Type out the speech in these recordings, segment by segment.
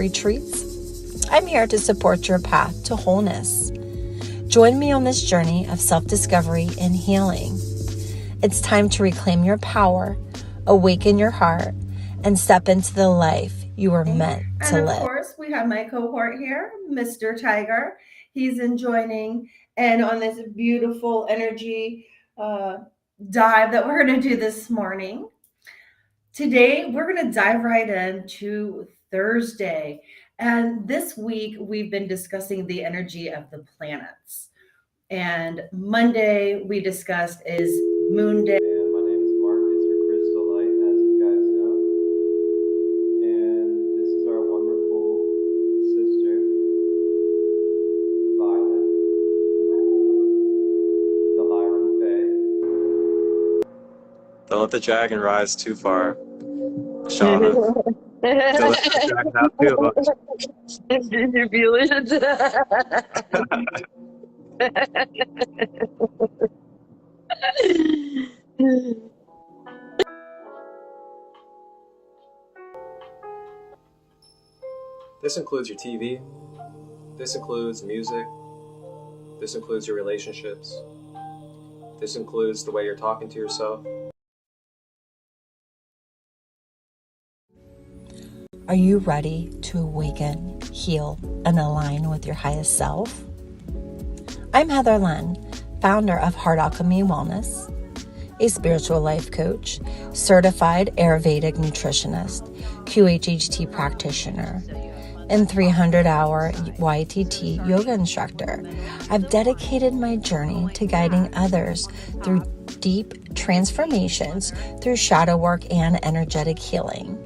retreats. I'm here to support your path to wholeness. Join me on this journey of self-discovery and healing. It's time to reclaim your power, awaken your heart, and step into the life you were meant to live. And of course, we have my cohort here, Mr. Tiger. He's enjoying and on this beautiful energy dive that we're going to do this morning. Today, we're going to dive right into Thursday. And this week, we've been discussing the energy of the planets. And Monday, we discussed is Moon Day. And my name is Marcus, or Crystal Light, as you guys know. And this is our wonderful sister, Violet, the Lyran Fae. Don't let the dragon rise too far, Shauna. Don't let the dragon out too much. Did you feel it? This includes your TV. This includes music. This includes your relationships. This includes the way you're talking to yourself. Are you ready to awaken, heal, and align with your highest self? I'm Heather Len, founder of Heart Alchemy Wellness, a spiritual life coach, certified Ayurvedic nutritionist, QHHT practitioner, and 300-hour YTT yoga instructor. I've dedicated my journey to guiding others through deep transformations through shadow work and energetic healing.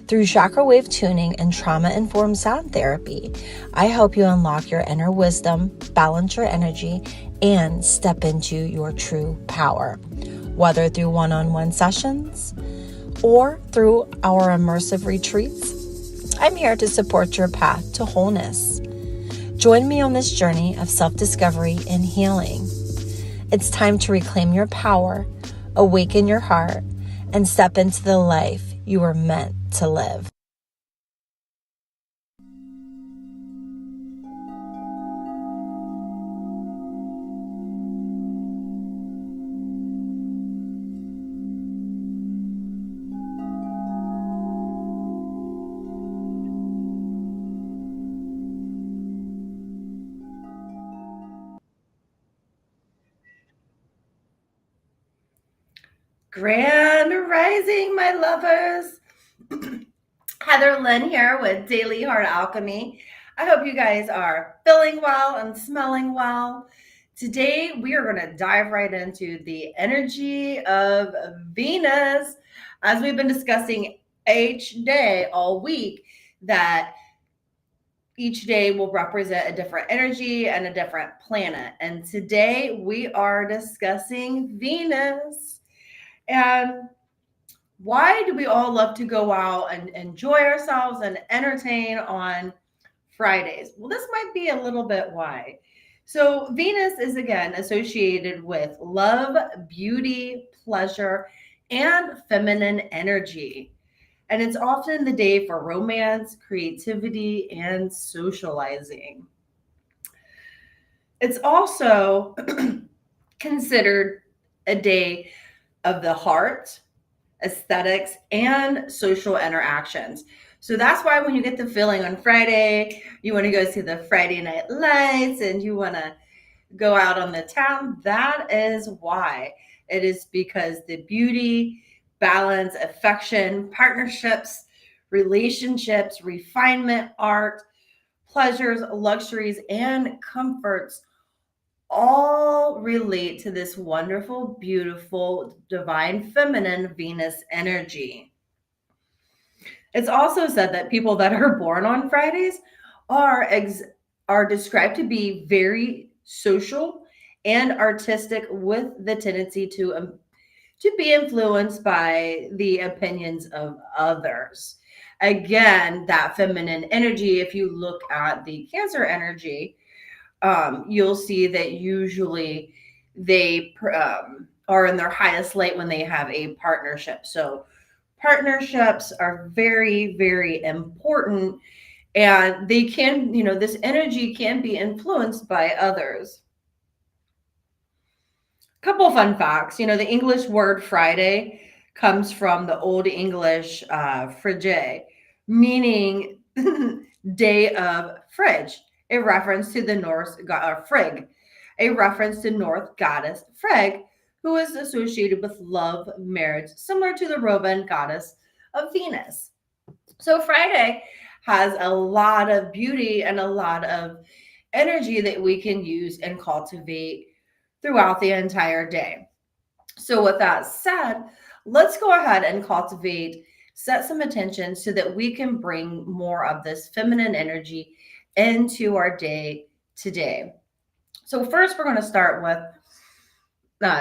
Through Chakra Wave Tuning and trauma-informed sound therapy, I help you unlock your inner wisdom, balance your energy, and step into your true power, whether through one-on-one sessions or through our immersive retreats. I'm here to support your path to wholeness. Join me on this journey of self-discovery and healing. It's time to reclaim your power, awaken your heart, and step into the life you were meant to live. Grand Rising, my lovers. Heather Lynn here with Daily Heart Alchemy. I hope you guys are feeling well and smelling well. Today, we are going to dive right into the energy of Venus, as we've been discussing each day all week, that each day will represent a different energy and a different planet. And today, we are discussing Venus. And why do we all love to go out and enjoy ourselves and entertain on Fridays? Well, this might be a little bit why. So Venus is again associated with love, beauty, pleasure, and feminine energy. And it's often the day for romance, creativity, and socializing. It's also considered a day of the heart, aesthetics, and social interactions. So that's why when you get the feeling on Friday, you want to go see the Friday night lights and you want to go out on the town. That is why. It is because the beauty, balance, affection, partnerships, relationships, refinement, art, pleasures, luxuries, and comforts all relate to this wonderful, beautiful, divine feminine Venus energy. It's also said that people that are born on Fridays are described to be very social and artistic, with the tendency to be influenced by the opinions of others. Again, that feminine energy, if you look at the Cancer energy, you'll see that usually they are in their highest light when they have a partnership. So partnerships are very, very important And they can, this energy can be influenced by others. Couple of fun facts. The English word Friday comes from the Old English frige, meaning day of fridge, a reference to the Norse Frigg, a reference to Norse goddess Frigg, who is associated with love, marriage, similar to the Roman goddess of Venus. So Friday has a lot of beauty and a lot of energy that we can use and cultivate throughout the entire day. So with that said, let's go ahead and set some attention so that we can bring more of this feminine energy into our day today. So first, we're going to start with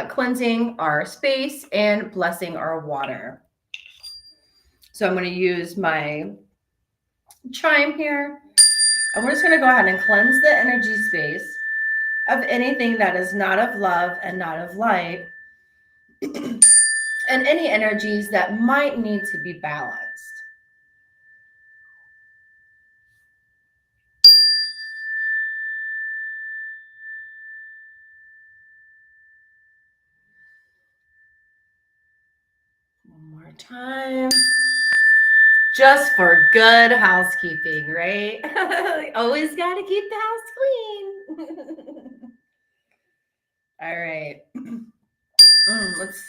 cleansing our space and blessing our water. So I'm going to use my chime here, and we're just going to go ahead and cleanse the energy space of anything that is not of love and not of light, and any energies that might need to be balanced. One more time. Just for good housekeeping, right? Always got to keep the house clean. All right. Let's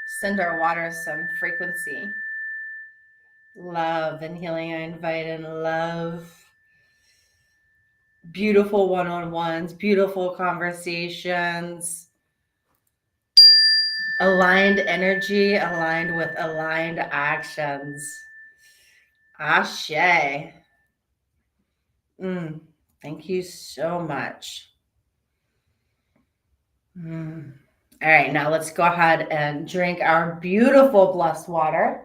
send our water some frequency. Love and healing. I invite in love. Beautiful one-on-ones, beautiful conversations, aligned energy, aligned with aligned actions. Ashe. Thank you so much. All right, now let's go ahead and drink our beautiful blessed water.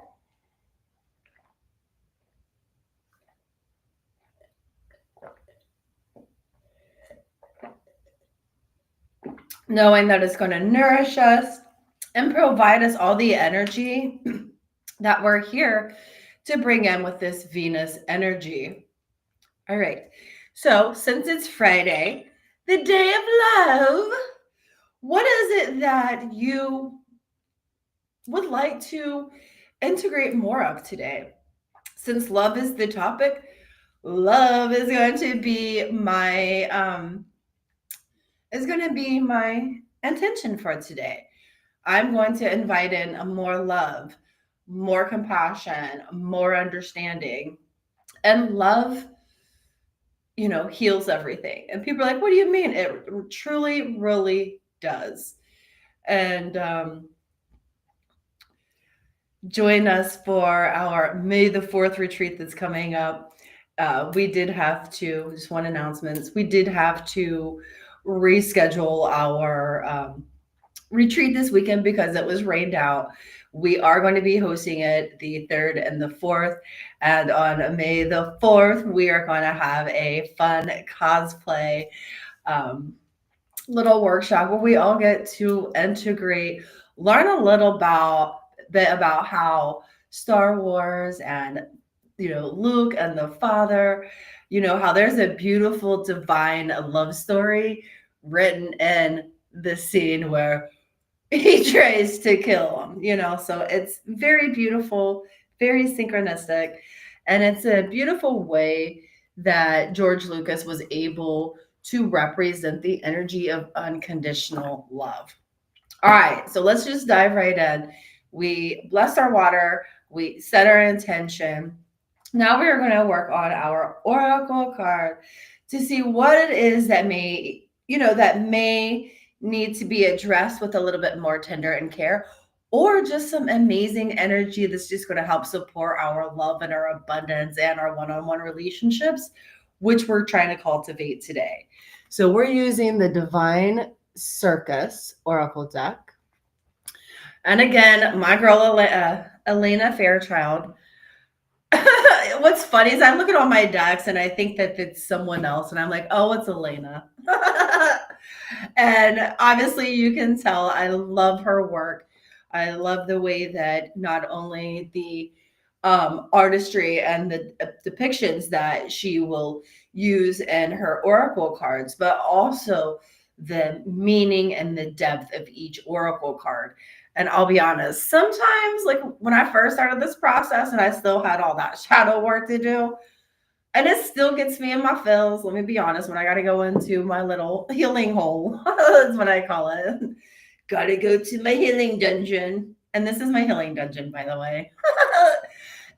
Knowing that it's going to nourish us and provide us all the energy that we're here to bring in with this Venus energy. All right. So since it's Friday, the day of love, what is it that you would like to integrate more of today? Since love is the topic, love is going to be my intention for today. I'm going to invite in a more love, more compassion, more understanding. And love, heals everything. And people are like, what do you mean? It truly, really does. And join us for our May the 4th retreat that's coming up. We did have to, just one announcement, we did have to reschedule our retreat this weekend because it was rained out. We are going to be hosting it the 3rd and the 4th. And on May the 4th, we are going to have a fun cosplay little workshop where we all get to integrate, learn a little bit about how Star Wars and, Luke and the Father, how there's a beautiful divine love story written in the scene where he tries to kill him, so it's very beautiful, very synchronistic, and it's a beautiful way that George Lucas was able to represent the energy of unconditional love. All right, so let's just dive right in. We bless our water, we set our intention. Now we are going to work on our oracle card to see what it is that may need to be addressed with a little bit more tender and care, or just some amazing energy that's just going to help support our love and our abundance and our one-on-one relationships, which we're trying to cultivate today. So we're using the Divine Circus Oracle deck. And again, my girl, Elena Fairchild. What's funny is I look at all my decks and I think that it's someone else. And I'm like, oh, it's Elena. And obviously you can tell I love her work. I love the way that not only the artistry and the depictions that she will use in her oracle cards, but also the meaning and the depth of each oracle card. And I'll be honest, sometimes, like when I first started this process and I still had all that shadow work to do, and it still gets me in my feels. Let me be honest, when I got to go into my little healing hole, that's what I call it. Got to go to my healing dungeon. And this is my healing dungeon, by the way.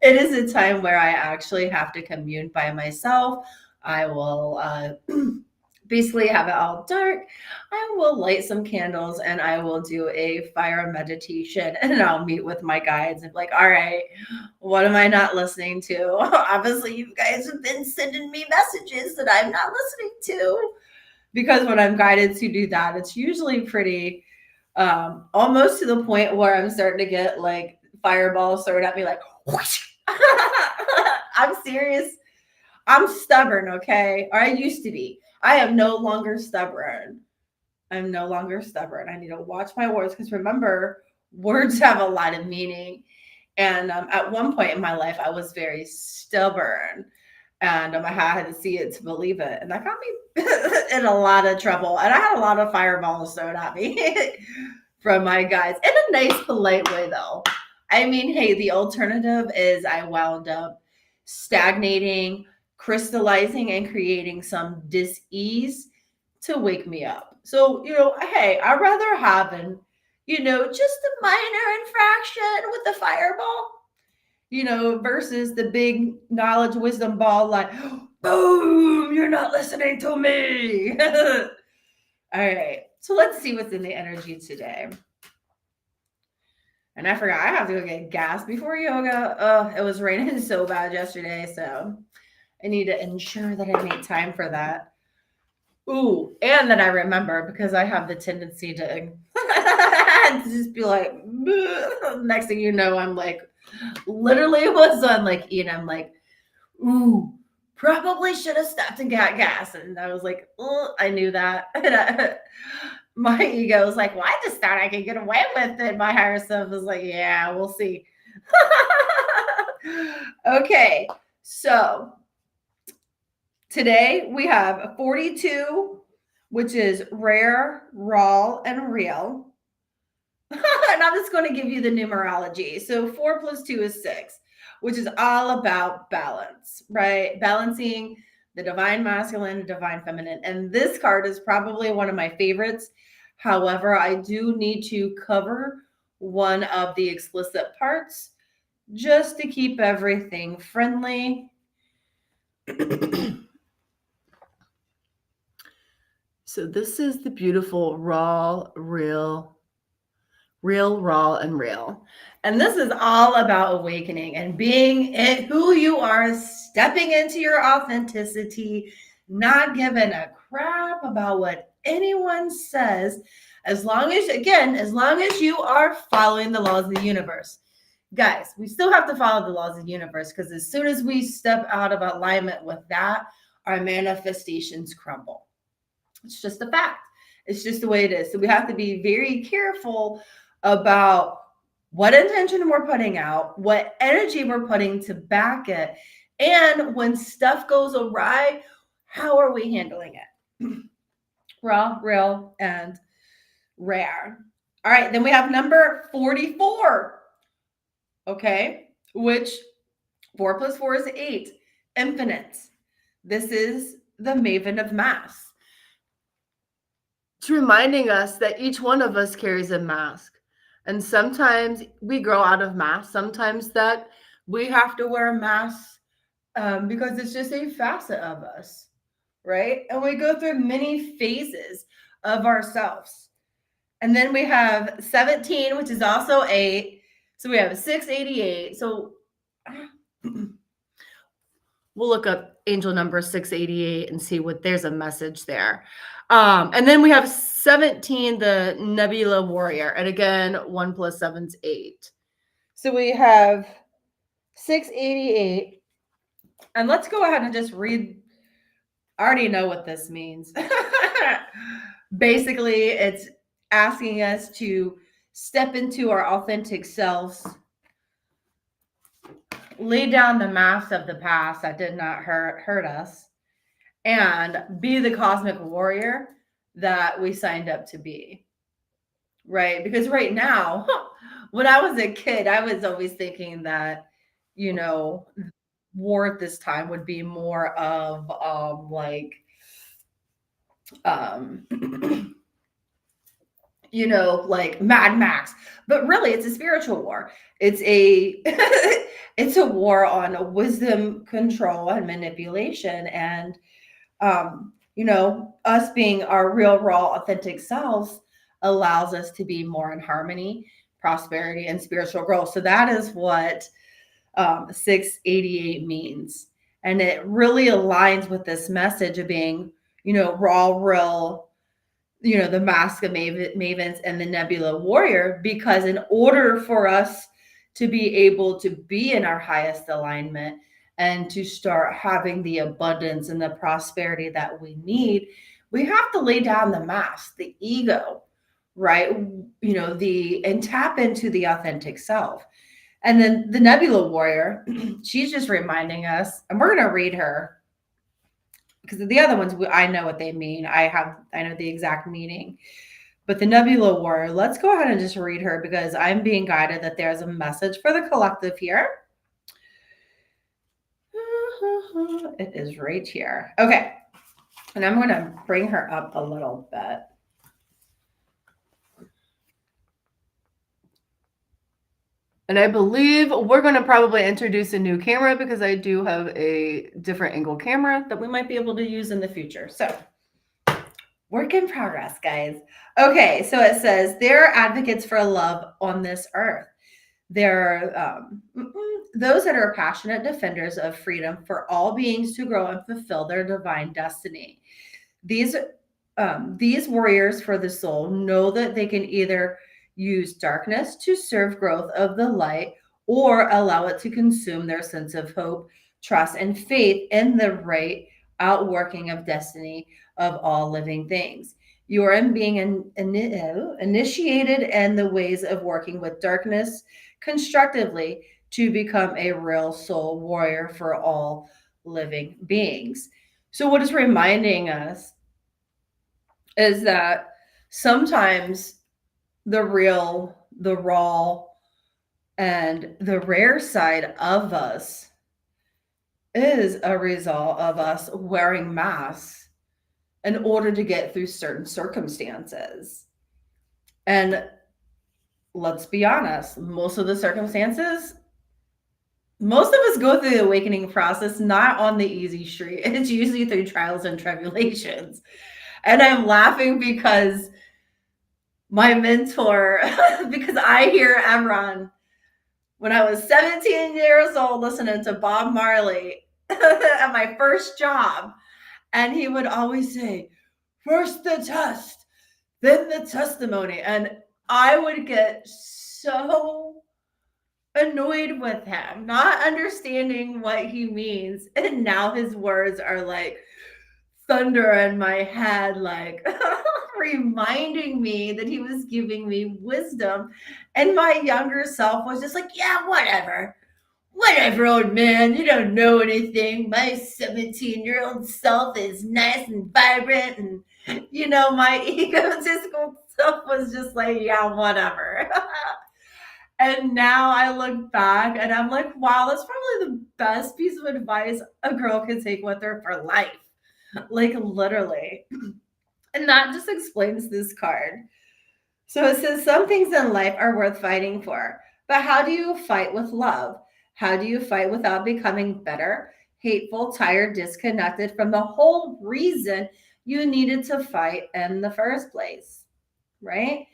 It is a time where I actually have to commune by myself. I will basically have it all dark. I will light some candles and I will do a fire meditation, and I'll meet with my guides and be like, all right, what am I not listening to? Obviously, you guys have been sending me messages that I'm not listening to. Because when I'm guided to do that, it's usually pretty almost to the point where I'm starting to get like fireballs thrown at me like, whoosh. I'm serious. I'm stubborn, okay? Or I used to be. I am no longer stubborn. I'm no longer stubborn. I need to watch my words because remember, words have a lot of meaning. And at one point in my life, I was very stubborn. And I had to see it to believe it. And that got me in a lot of trouble. And I had a lot of fireballs thrown at me from my guides in a nice, polite way, though. I mean, hey, the alternative is I wound up stagnating, crystallizing, and creating some dis-ease to wake me up. So, hey, I'd rather have just a minor infraction with a fireball, versus the big knowledge wisdom ball like, boom, you're not listening to me. All right. So let's see what's in the energy today. And I forgot, I have to go get gas before yoga. Oh, it was raining so bad yesterday. So I need to ensure that I make time for that. Ooh, and that I remember, because I have the tendency to just be like, next thing you know, I'm like, literally was on like eating. I'm like, ooh, probably should have stopped and got gas. And I was like, oh, I knew that. And my ego was like, well, I just thought I could get away with it. My higher self was like, yeah, we'll see. Okay, so today we have 42, which is rare, raw, and real. And I'm just going to give you the numerology. So 4 + 2 is 6, which is all about balance, right? Balancing the divine masculine and divine feminine. And this card is probably one of my favorites. However, I do need to cover one of the explicit parts just to keep everything friendly. So this is the beautiful raw, real, raw, and real. And this is all about awakening and being who you are, stepping into your authenticity, not giving a crap about what anyone says, as long as you are following the laws of the universe. Guys, we still have to follow the laws of the universe, because as soon as we step out of alignment with that, our manifestations crumble. It's just a fact. It's just the way it is. So we have to be very careful about what intention we're putting out, what energy we're putting to back it, and when stuff goes awry, how are we handling it? Raw, real, and rare. All right, then we have number 44. Okay, which 4 + 4 is 8. Infinite. This is the Maven of Mass. It's reminding us that each one of us carries a mask. And sometimes we grow out of masks. Sometimes that we have to wear a mask because it's just a facet of us, right? And we go through many phases of ourselves. And then we have 17, which is also 8. So we have 688. So we'll look up angel number 688 and see what there's a message there. And then we have 17, the Nebula Warrior. And again, 1 + 7 is 8. So we have 688. And let's go ahead and just read. I already know what this means. Basically, it's asking us to step into our authentic selves lay down the mask of the past that did not hurt us, and be the cosmic warrior that we signed up to be. Right? Because right now, when I was a kid, I was always thinking that, you know, war at this time would be more of you know, like Mad Max. But really it's a spiritual war. It's a it's a war on wisdom, control, and manipulation. And you know, us being our real, raw, authentic selves allows us to be more in harmony, prosperity, and spiritual growth. So that is what 688 means. And it really aligns with this message of being, you know, raw, real, you know, the mask of mavens and the nebula warrior, because in order for us to be able to be in our highest alignment and to start having the abundance and the prosperity that we need, we have to lay down the mask, the ego, right? You know, and tap into the authentic self. And then the nebula warrior, she's just reminding us, and we're going to read her, because the other ones, I know what they mean. I know the exact meaning. But the nebula warrior, let's go ahead and just read her, because I'm being guided that there's a message for the collective here. It is right here. Okay. And I'm going to bring her up a little bit. And I believe we're going to probably introduce a new camera, because I do have a different angle camera that we might be able to use in the future. So work in progress, guys. Okay, so it says they're advocates for love on this earth. They're those that are passionate defenders of freedom for all beings to grow and fulfill their divine destiny. These warriors for the soul know that they can either use darkness to serve growth of the light, or allow it to consume their sense of hope, trust, and faith in the right outworking of destiny of all living things. You are being initiated in the ways of working with darkness constructively to become a real soul warrior for all living beings. So what is reminding us is that sometimes the real, the raw, and the rare side of us is a result of us wearing masks in order to get through certain circumstances. And let's be honest, most of the circumstances, most of us go through the awakening process not on the easy street. It's usually through trials and tribulations. And I'm laughing because my mentor, because I hear Emron when I was 17 years old listening to Bob Marley at my first job. And he would always say, first the test, then the testimony. And I would get so annoyed with him, not understanding what he means. And now his words are like thunder in my head, like reminding me that he was giving me wisdom. And my younger self was just like, yeah, whatever, old man, you don't know anything. My 17-year-old self is nice and vibrant. And, you know, my egotistical self was just like, yeah, whatever. And now I look back and I'm like, wow, that's probably the best piece of advice a girl could take with her for life. Like literally. And that just explains this card. So it says some things in life are worth fighting for, but how do you fight with love? How do you fight without becoming bitter, hateful, tired, disconnected from the whole reason you needed to fight in the first place, right?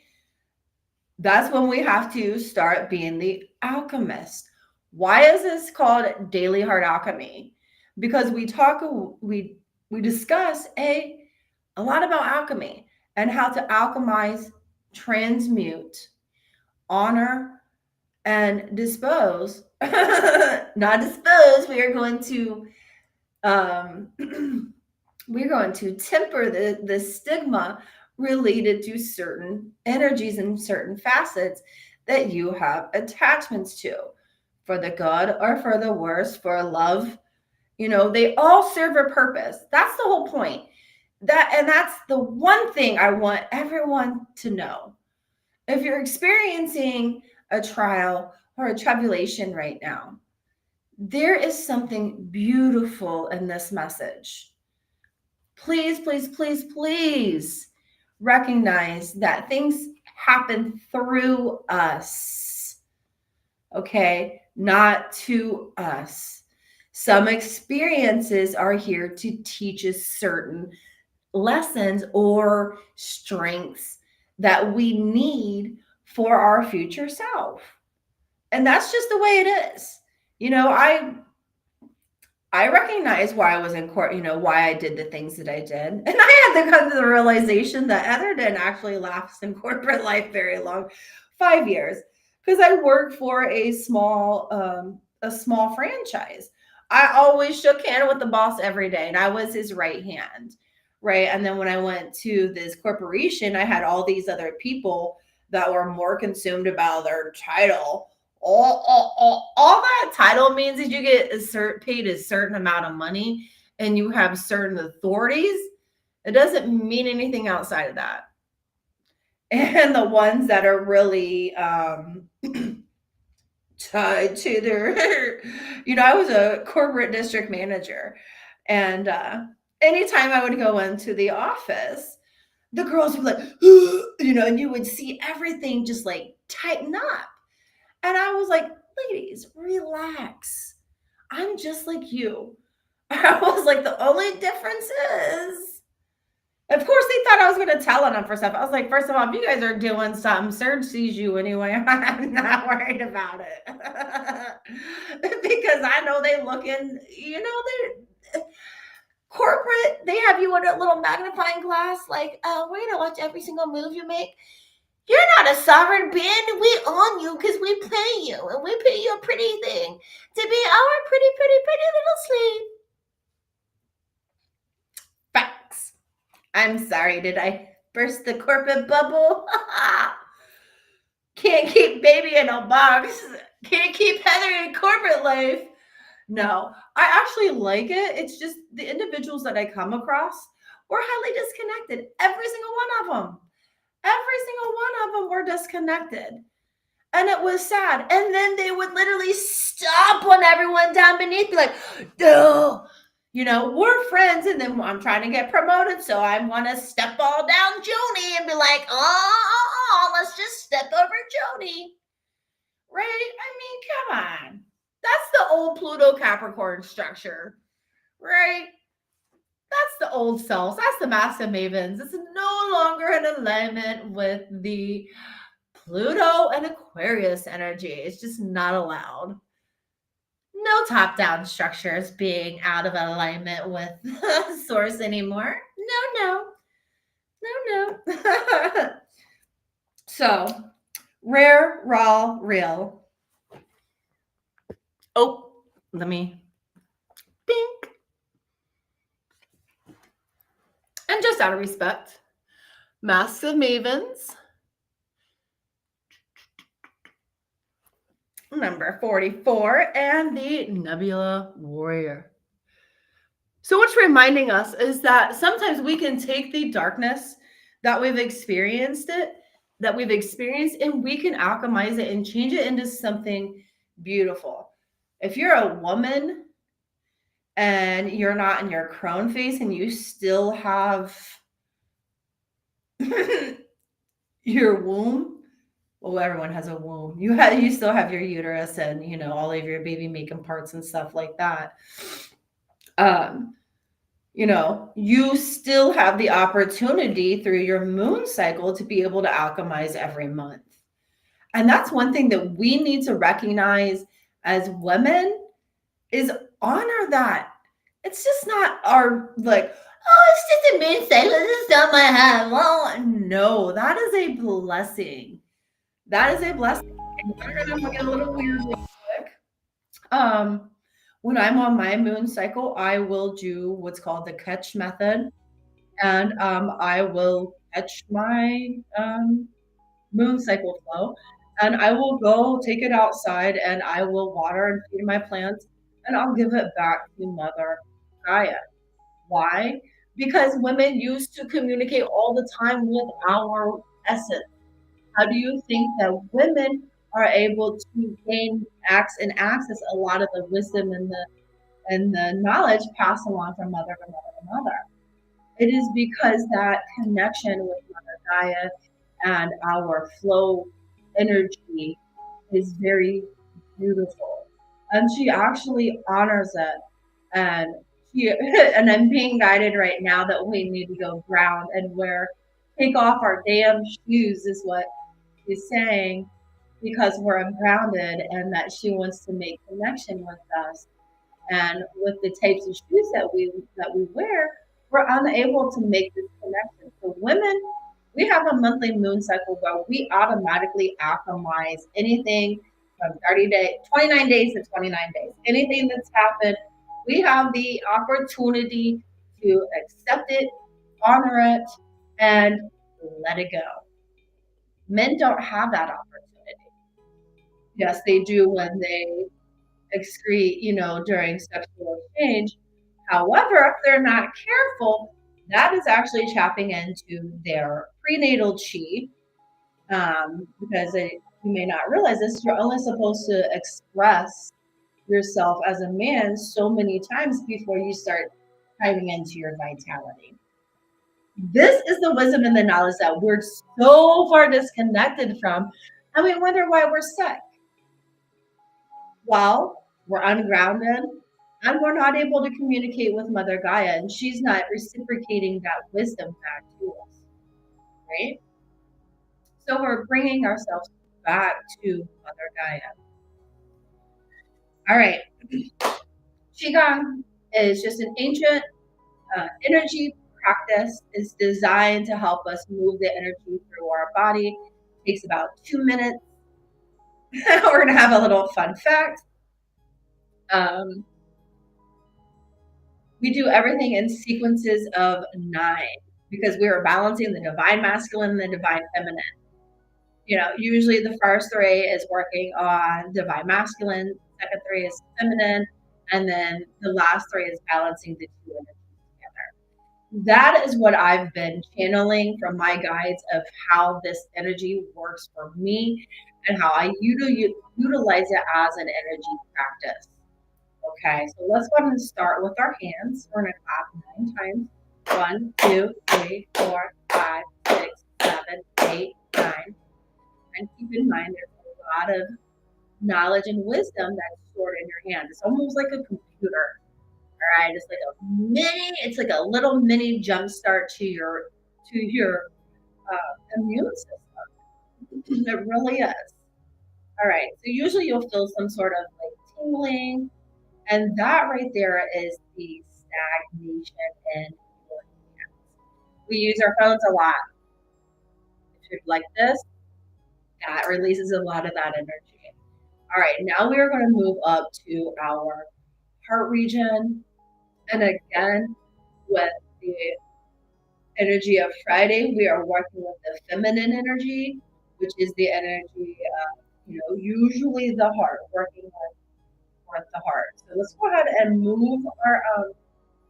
That's when we have to start being the alchemist. Why is this called Daily Heart Alchemy? Because we discuss a lot about alchemy and how to alchemize, transmute, honor, and dispose. Not dispose. We are going to temper the stigma related to certain energies and certain facets that you have attachments to. for the good or for the worse, for love. They all serve a purpose. That's the whole point. That's the one thing I want everyone to know. If you're experiencing a trial or a tribulation right now, there is something beautiful in this message. Please, please, please, please recognize that things happen through us, okay? Not to us. Some experiences are here to teach us certain lessons or strengths that we need for our future self. And that's just the way it is. I recognize why I was in court, why I did the things that I did. And I had to come to the realization that Heather didn't actually last in corporate life very long, 5 years, because I worked for a small franchise. I always shook hands with the boss every day, and I was his right hand, right? And then when I went to this corporation, I had all these other people that were more consumed about their title. All that title means is you get paid a certain amount of money and you have certain authorities. It doesn't mean anything outside of that. And the ones that are really tied to their, I was a corporate district manager. And anytime I would go into the office, the girls would be like, and you would see everything just like tighten up. And I was like, ladies, relax. I'm just like you. I was like, the only difference is, of course, they thought I was going to tell on them for stuff. I was like, first of all, if you guys are doing something, Serge sees you anyway. I'm not worried about it. Because I know they looking, they're corporate. They have you in a little magnifying glass. Like, we're going to watch every single move you make. You're not a sovereign being. We own you because we pay you. And we pay you a pretty thing to be our pretty, pretty, pretty little slave. Facts. I'm sorry. Did I burst the corporate bubble? Can't keep baby in a box. Can't keep Heather in corporate life. No, I actually like it. It's just the individuals that I come across were highly disconnected. Every single one of them. Every single one of them were disconnected. And it was sad. And then they would literally stomp on everyone down beneath, be like, no, we're friends. And then I'm trying to get promoted. So I want to step all down Joni and be like, let's just step over Joni. Right? I mean, come on. That's the old Pluto Capricorn structure. Right? That's the old selves. That's the massive mavens. It's no longer in alignment with the Pluto and Aquarius energy. It's just not allowed. No top-down structures being out of alignment with source anymore. No. So, rare, raw, real. Oh, let me bink. And just out of respect, Masks of Mavens, number 44, and the Nebula Warrior. So what's reminding us is that sometimes we can take the darkness that we've experienced, and we can alchemize it and change it into something beautiful. If you're a woman and you're not in your crone phase and you still have your womb, well, everyone has a womb. You still have your uterus and all of your baby making parts and stuff like that. You still have the opportunity through your moon cycle to be able to alchemize every month. And that's one thing that we need to recognize as women is honor that. It's just not our it's just a moon cycle. This is something I have. Well, no, that is a blessing. That is a blessing. I'm going to get a little weird real quick. When I'm on my moon cycle, I will do what's called the catch method. And I will catch my moon cycle flow. And I will go take it outside and I will water and feed my plants and I'll give it back to Mother Gaia. Why? Because women used to communicate all the time with our essence. How do you think that women are able to gain access a lot of the wisdom and the knowledge passed along from mother to mother to mother? It is because that connection with Mother Gaia and our flow energy is very beautiful. And she actually honors it. And she and I'm being guided right now that we need to go ground and take off our damn shoes is what she's saying, because we're ungrounded and that she wants to make connection with us. And with the types of shoes that we wear, we're unable to make this connection. So women, we have a monthly moon cycle where we automatically alchemize anything from 29 days to 29 days. Anything that's happened, we have the opportunity to accept it, honor it, and let it go. Men don't have that opportunity. Yes, they do when they excrete, during sexual exchange. However, if they're not careful, that is actually tapping into their prenatal chi, because you may not realize this. You're only supposed to express yourself as a man so many times before you start diving into your vitality. This is the wisdom and the knowledge that we're so far disconnected from, and we wonder why we're sick. Well, we're ungrounded and we're not able to communicate with Mother Gaia, and she's not reciprocating that wisdom back to us, right? So we're bringing ourselves back to Mother Gaia. All right. Qigong is just an ancient energy practice. It's designed to help us move the energy through our body. It takes about 2 minutes. We're going to have a little fun fact. We do everything in sequences of 9 because we are balancing the divine masculine and the divine feminine. Usually the first 3 is working on divine masculine, second 3 is feminine, and then the last 3 is balancing the 2 energies together. That is what I've been channeling from my guides of how this energy works for me and how I utilize it as an energy practice. Okay, so let's go ahead and start with our hands. We're going to clap 9 times. 1, 2, 3, 4, 5, 6, 7, 8, 9. And keep in mind, there's a lot of knowledge and wisdom that's stored in your hand. It's almost like a computer. All right, it's like a little mini jump start to your immune system. It really is. All right, so usually you'll feel some sort of like tingling. And that right there is the stagnation in your hands. We use our phones a lot. If you're like this, that releases a lot of that energy. All right, now we are going to move up to our heart region. And again, with the energy of Friday, we are working with the feminine energy, which is the energy of, usually the heart, working with the heart. So let's go ahead and move our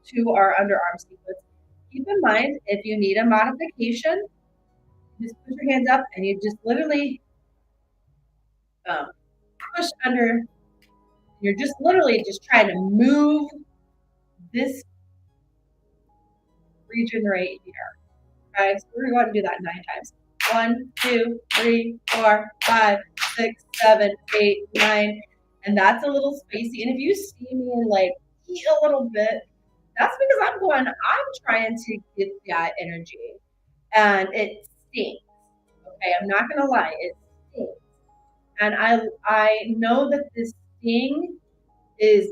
to our underarm sequence. Keep in mind, if you need a modification, just put your hands up and you just literally push under. You're just literally just trying to move this region right here. Okay, so we're going to do that 9 times. 1, 2, 3, 4, 5, 6, 7, 8, 9. And that's a little spacey. And if you see me like eat a little bit, that's because I'm trying to get that energy. And it stinks. Okay, I'm not gonna lie, it stinks. And I know that this sting is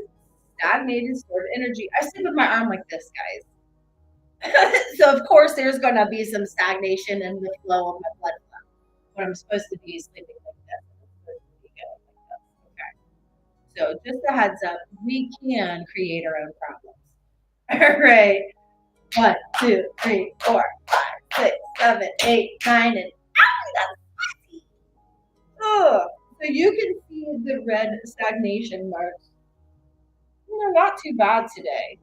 stagnated stored energy. I sleep with my arm like this, guys. So of course there's gonna be some stagnation in the flow of my blood flow when I'm supposed to be sleeping like this. So just a heads up, we can create our own problems. All right. 1, 2, 3, 4, 5, 6, 7, 8, 9, and ow, that's spicy. Oh, so you can see the red stagnation marks. They're not too bad today,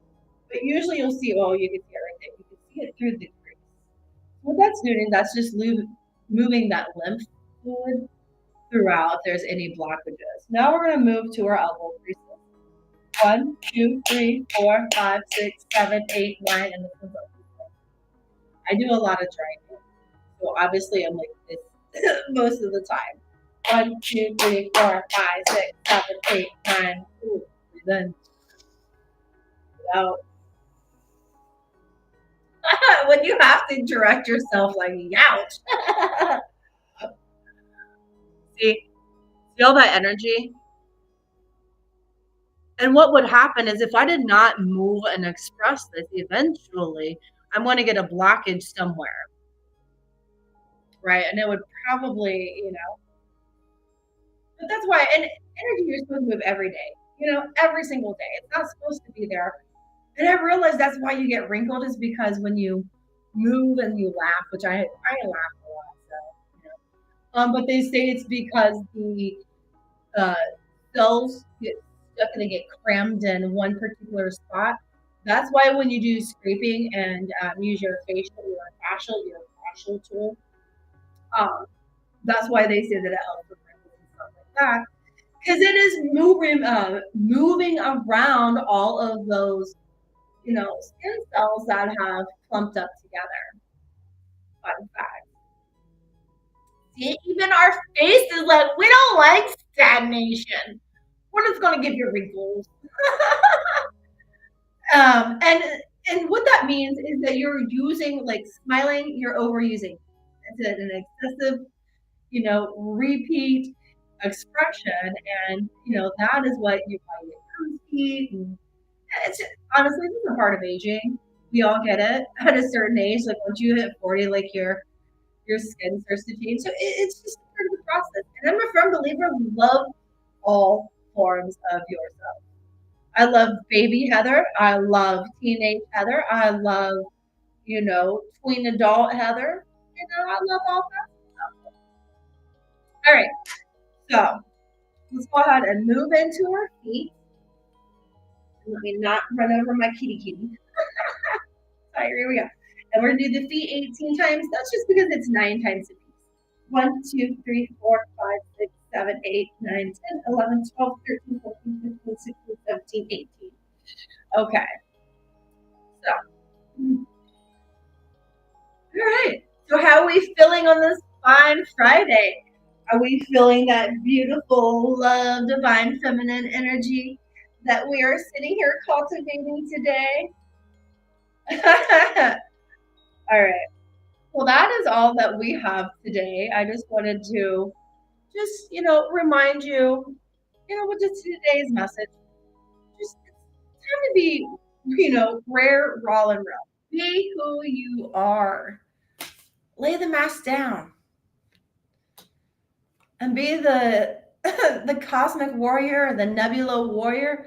but usually you'll see, oh, you can see everything. You can see it through the crease. What that's doing, that's just moving that lymph fluid throughout if there's any blockages. Now we're going to move to our elbow creases. 1, 2, 3, 4, 5, 6, 7, 8, 9, and this one's up. I do a lot of triangles, so obviously I'm like this most of the time. 1, 2, 3, 4, 5, 6, 7, 8, 9. Ooh, then out. When you have to direct yourself like ouch. See, feel that energy? And what would happen is if I did not move and express this, eventually I'm going to get a blockage somewhere, right? And it would probably, but that's why, and energy you're supposed to move every day, every single day. It's not supposed to be there. And I realized that's why you get wrinkled is because when you move and you laugh, which I laugh a lot, so, but they say it's because the cells get stuck and they get crammed in one particular spot. That's why when you do scraping and use your fascial tool, that's why they say that it helps with wrinkles and stuff like that, because it is moving around all of those, skin cells that have clumped up together. Fun fact. See, even our face is like, we don't like stagnation. We're just going to give you wrinkles. And what that means is that you're using, like smiling, you're overusing. It's an excessive, repeat expression. And, that is what you probably get goofy. And it's just, honestly, this is a part of aging. We all get it at a certain age. Like once you hit 40, like your skin starts to change. So it's just part of the process. And I'm a firm believer, love all forms of yourself. I love baby Heather. I love teenage Heather. I love, tween adult Heather. I love all that stuff. All right. So let's go ahead and move into our feet. Let me not run over my kitty. All right, here we go. And we're going to do the feet 18 times. That's just because it's 9 times a piece. 1, 2, 3, 4, 5, 6, 7, 8, 9, 10, 11, 12, 13, 14, 15, 16, 17, 18. Okay. So, all right. So how are we feeling on this fine Friday? Are we feeling that beautiful, love, divine feminine energy that we are sitting here cultivating today? All right. Well, that is all that we have today. I just wanted to remind you, what is today's message? Just it's time to be, rare, raw, and real. Be who you are. Lay the mask down. And be the the cosmic warrior, the nebula warrior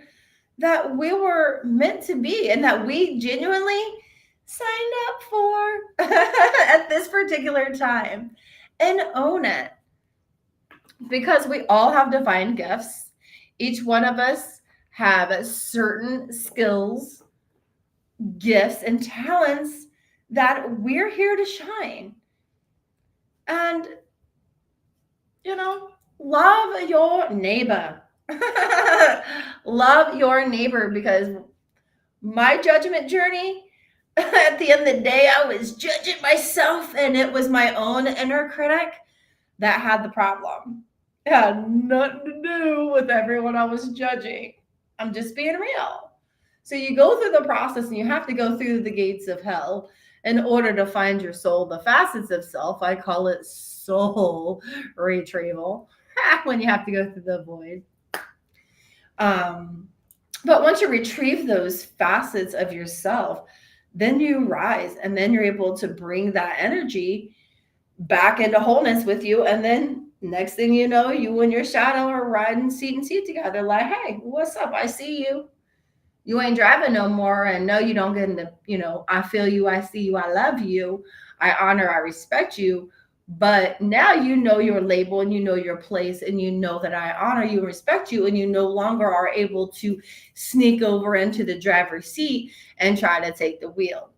that we were meant to be and that we genuinely signed up for at this particular time, and own it, because we all have divine gifts. Each one of us have certain skills, gifts, and talents that we're here to shine. And love your neighbor. Love your neighbor, because my judgment journey, at the end of the day, I was judging myself, and it was my own inner critic that had the problem. It had nothing to do with everyone I was judging. I'm just being real. So you go through the process, and you have to go through the gates of hell in order to find your soul, the facets of self. I call it soul retrieval, when you have to go through the void. But once you retrieve those facets of yourself, then you rise, and then you're able to bring that energy back into wholeness with you. And then next thing you know, you and your shadow are riding seat and seat together, like, hey, what's up? I see you. You ain't driving no more. And no, you don't get into, I feel you, I see you, I love you, I honor, I respect you. But now you know your label and you know your place, and you know that I honor you and respect you, and you no longer are able to sneak over into the driver's seat and try to take the wheel,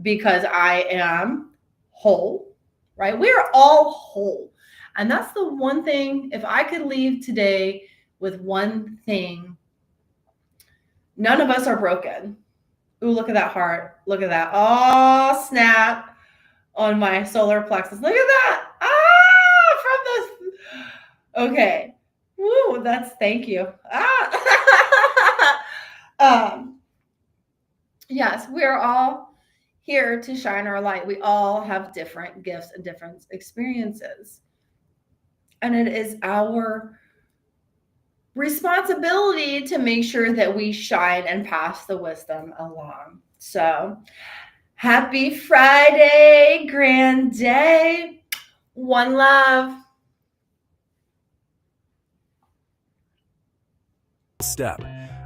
because I am whole, right? We're all whole. And that's the one thing, if I could leave today with one thing, none of us are broken. Ooh, look at that heart. Look at that. Oh, snap. On my solar plexus. Look at that. From the, okay. Woo, thank you. Yes, we're all here to shine our light. We all have different gifts and different experiences. And it is our responsibility to make sure that we shine and pass the wisdom along. So, happy Friday, grand day. One love. Step.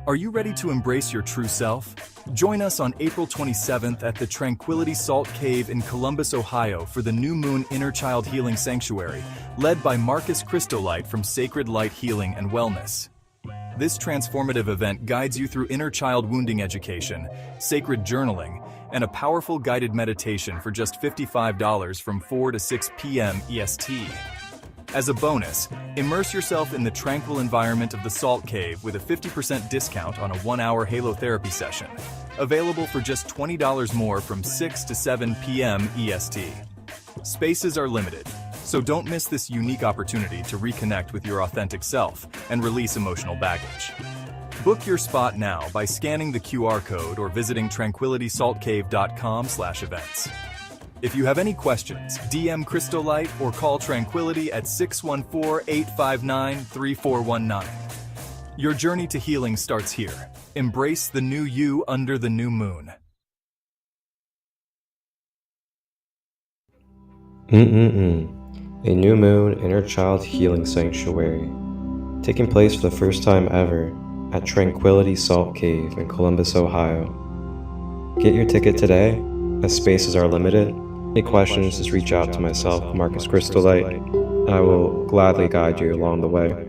Are you ready to embrace your true self? Join us on April 27th at the Tranquility Salt Cave in Columbus, Ohio for the New Moon Inner Child Healing Sanctuary, led by Marcus Crystolite from Sacred Light Healing and Wellness. This transformative event guides you through inner child wounding education, sacred journaling, and a powerful guided meditation for just $55 from 4 to 6 p.m. EST. As a bonus, immerse yourself in the tranquil environment of the Salt Cave with a 50% discount on a 1-hour halotherapy session, available for just $20 more from 6 to 7 p.m. EST. Spaces are limited, so don't miss this unique opportunity to reconnect with your authentic self and release emotional baggage. Book your spot now by scanning the QR code or visiting tranquilitysaltcave.com/events. If you have any questions, DM Crystolite or call Tranquility at 614-859-3419. Your journey to healing starts here. Embrace the new you under the new moon. A New Moon Inner Child Healing Sanctuary, taking place for the first time ever at Tranquility Salt Cave in Columbus, Ohio. Get your ticket today, as spaces are limited. Any questions, just reach out to myself, Marcus Crystolite, and I will gladly guide you along the way.